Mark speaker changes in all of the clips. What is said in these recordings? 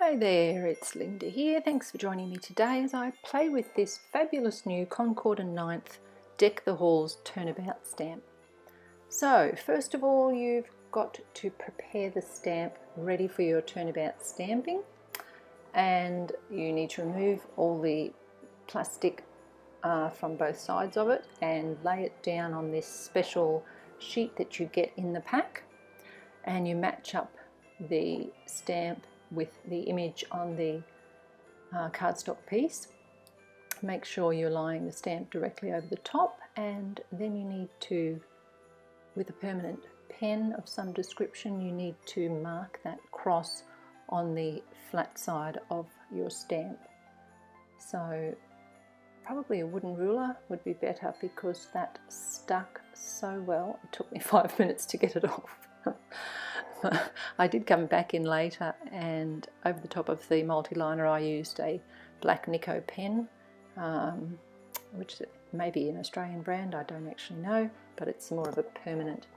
Speaker 1: Hi there, it's Linda here. Thanks for joining me today as I play with this fabulous new Concord and 9th Deck the Halls Turnabout stamp. So first of all, you've got to prepare the stamp ready for your turnabout stamping, and you need to remove all the plastic from both sides of it and lay it down on this special sheet that you get in the pack, and you match up the stamp with the image on the cardstock piece. Make sure you're laying the stamp directly over the top, and then you need to, with a permanent pen of some description, you need to mark that cross on the flat side of your stamp. So probably a wooden ruler would be better because that stuck so well. It took me 5 minutes to get it off. I did come back in later, and over the top of the multi-liner I used a black Nico pen, which may be an Australian brand, I don't actually know, but it's more of a permanent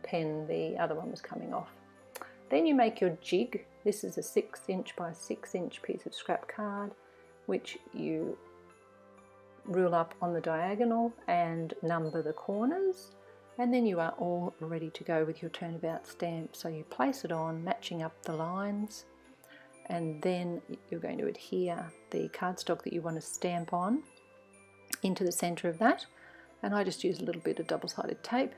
Speaker 1: pen. The other one was coming off. Then you make your jig. This is a 6" by 6" piece of scrap card, which you rule up on the diagonal and number the corners. And then you are all ready to go with your turnabout stamp. So you place it on, matching up the lines, and then you're going to adhere the cardstock that you want to stamp on into the center of that. And I just use a little bit of double-sided tape.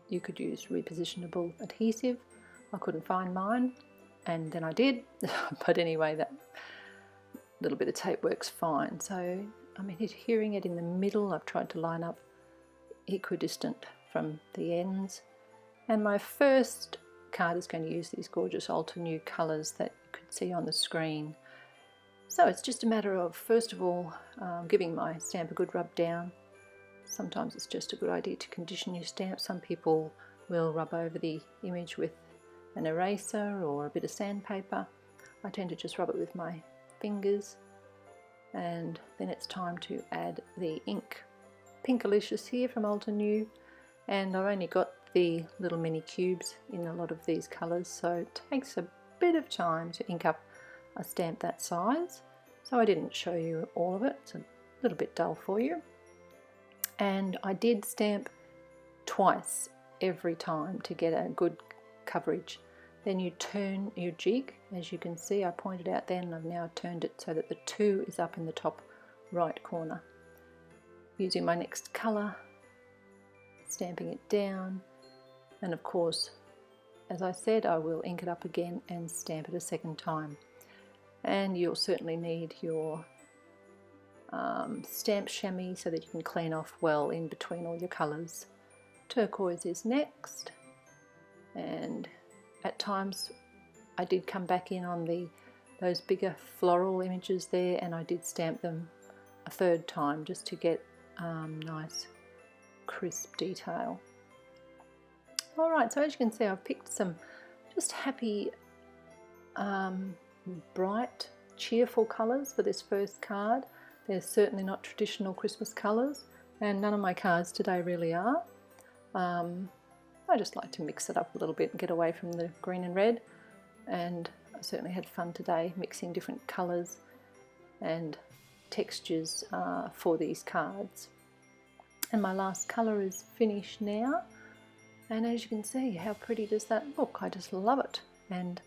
Speaker 1: You could use repositionable adhesive. I couldn't find mine, and then I did. But anyway, that little bit of tape works fine. So I'm adhering it in the middle. I've tried to line up equidistant from the ends, and my first card is going to use these gorgeous Ulta New colours that you could see on the screen. So it's just a matter of, first of all, giving my stamp a good rub down. Sometimes it's just a good idea to condition your stamp. Some people will rub over the image with an eraser or a bit of sandpaper. I tend to just rub it with my fingers, and then it's time to add the ink. Pinkalicious here from Ulta New, and I've only got the little mini cubes in a lot of these colours, so it takes a bit of time to ink up a stamp that size, so I didn't show you all of it. It's a little bit dull for you. And I did stamp twice every time to get a good coverage. Then you turn your jig, as you can see I pointed out then, I've now turned it so that the 2 is up in the top right corner. Using my next colour, stamping it down, and of course, as I said, I will ink it up again and stamp it a second time. And you'll certainly need your stamp chamois so that you can clean off well in between all your colours. Turquoise is next, and at times I did come back in on those bigger floral images there, and I did stamp them a third time just to get nice crisp detail. Alright, so as you can see, I've picked some just happy, bright, cheerful colours for this first card. They're certainly not traditional Christmas colours, and none of my cards today really are. I just like to mix it up a little bit and get away from the green and red, and I certainly had fun today mixing different colours and textures for these cards. And my last colour is finished now, and as you can see, how pretty does that look? I just love it. And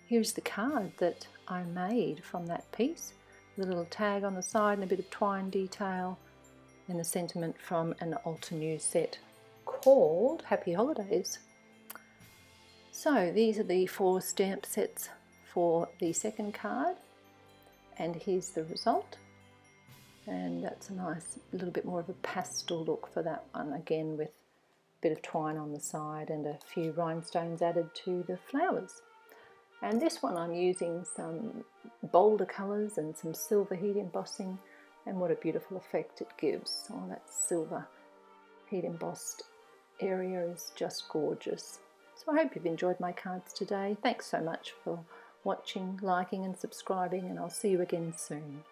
Speaker 1: here's the card that I made from that piece, with a little tag on the side and a bit of twine detail, and the sentiment from an Ulta New set called Happy Holidays. So these are the 4 stamp sets for the second card, and here's the result. And that's a nice little bit more of a pastel look for that one, again with a bit of twine on the side and a few rhinestones added to the flowers. And this one I'm using some bolder colours and some silver heat embossing, and what a beautiful effect it gives. Oh, that silver heat embossed area is just gorgeous. So I hope you've enjoyed my cards today. Thanks so much for watching, liking and subscribing, and I'll see you again soon.